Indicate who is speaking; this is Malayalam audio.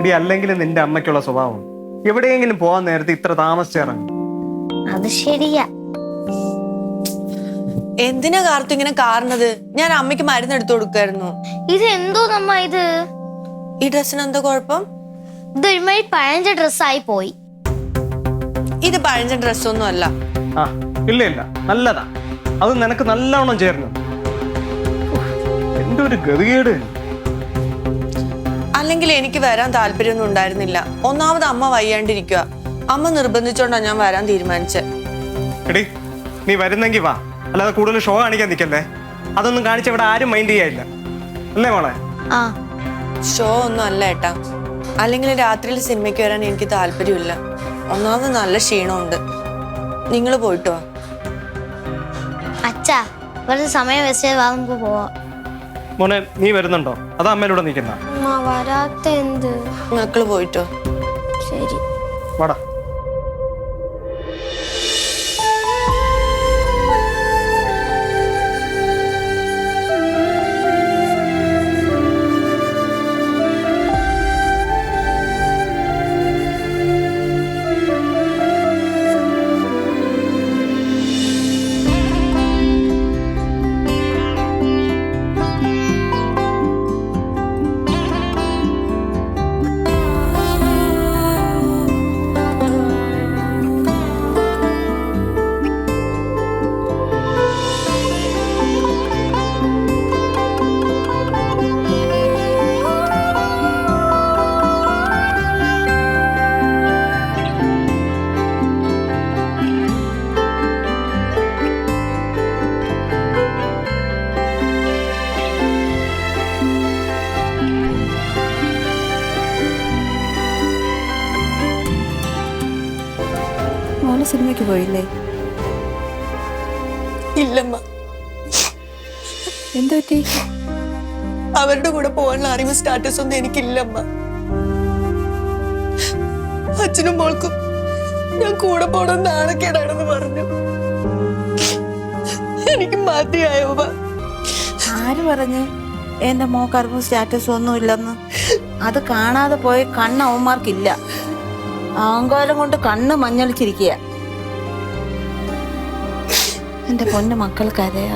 Speaker 1: ഇടി അല്ലെങ്കിലും നിന്റെ അമ്മയ്ക്കുള്ള സ്വഭാവം എവിടെയെങ്കിലും പോകാൻ നേരത്തെ ഇത്ര താമസിച്ചിറങ്ങും.
Speaker 2: അത് ശരിയാ.
Speaker 3: എന്തിനാ കാർത്തു ഇങ്ങനെ കാരണത്? ഞാൻ അമ്മയ്ക്ക് മരുന്ന് എടുത്തു കൊടുക്കായിരുന്നു.
Speaker 2: ഇത് എന്തോ നമ്മ ഇത്
Speaker 3: ഈ ഡ്രസ്സിന് എന്താ കുഴപ്പം?
Speaker 2: ഇത് ഒരുമാതിരി പഴഞ്ച ഡ്രസ്സായി പോയി.
Speaker 3: ഇത് പഴഞ്ച ഡ്രസ്സൊന്നും അല്ല.
Speaker 1: ആ ഇല്ല ഇല്ല, നല്ലതാ. അത് നിനക്ക് നല്ലോണം ചേർന്നു. എന്റെ ഒരു ഗതികേട്.
Speaker 3: അല്ലെങ്കിൽ എനിക്ക് വരാൻ താല്പര്യമൊന്നും ഉണ്ടായിരുന്നില്ല. ഒന്നാമത് അമ്മ വയ്യാണ്ടിരിക്കുക. അമ്മ നിർബന്ധിച്ചോണ്ടാ ഞാൻ വരാൻ തീരുമാനിച്ചത്.
Speaker 1: എടി നീ വരുന്നെങ്കി വാ, അല്ലാതെ കൂടുതൽ ഷോ കാണിക്കാൻ നിൽക്കല്ലേ. അതൊന്നും കാണിച്ച ഇവിടെ ആരും മൈൻഡ് ചെയ്യാനില്ല, അല്ലേ മോളെ?
Speaker 2: ആ
Speaker 3: ഷോ ഒന്നും അല്ല ഏട്ടാ. അല്ലെങ്കിൽ രാത്രിയിൽ സിനിമയ്ക്ക് വരാൻ എനിക്ക് താല്പര്യമില്ല. ഒന്നാമത് നല്ല ക്ഷീണമുണ്ട്. നിങ്ങൾ പോയിട്ട് വാ.
Speaker 2: അച്ഛാ വെറുതെ സമയം വെച്ചേ വാ, നമുക്ക് പോവാം.
Speaker 1: മോനെ നീ വരുന്നുണ്ടോ? അതാ അമ്മയിലൂടെ നിൽക്കുന്ന?
Speaker 2: വരാത്ത എന്ത്?
Speaker 3: മക്കള് പോയിട്ടോ.
Speaker 2: ശരി
Speaker 1: വാടാ.
Speaker 4: മോനെ സിനിമയ്ക്ക് പോയില്ലേ?
Speaker 3: ഇല്ലമ്മ.
Speaker 4: എന്തു പറ്റി?
Speaker 3: അവരുടെ കൂടെ പോകാനുള്ള അറിവ് സ്റ്റാറ്റസ് ഒന്നും എനിക്കില്ലമ്മ. അച്ഛനും മോൾക്കും ഞാൻ കൂടെ പോകണം നാണക്കേടാണെന്ന് പറഞ്ഞു. എനിക്ക് മതിയായോ?
Speaker 4: ആര് പറഞ്ഞു എന്റെ മോക്ക് അറിവ് സ്റ്റാറ്റസ് ഒന്നും ഇല്ലെന്ന്? അത് കാണാതെ പോയ കണ്ണ് അവന്മാർക്കില്ല. അഹങ്കാരം കൊണ്ട് കണ്ണ് മഞ്ഞളിച്ചിരിക്കുക. എന്റെ പൊന്നു മക്കൾ കരയാ.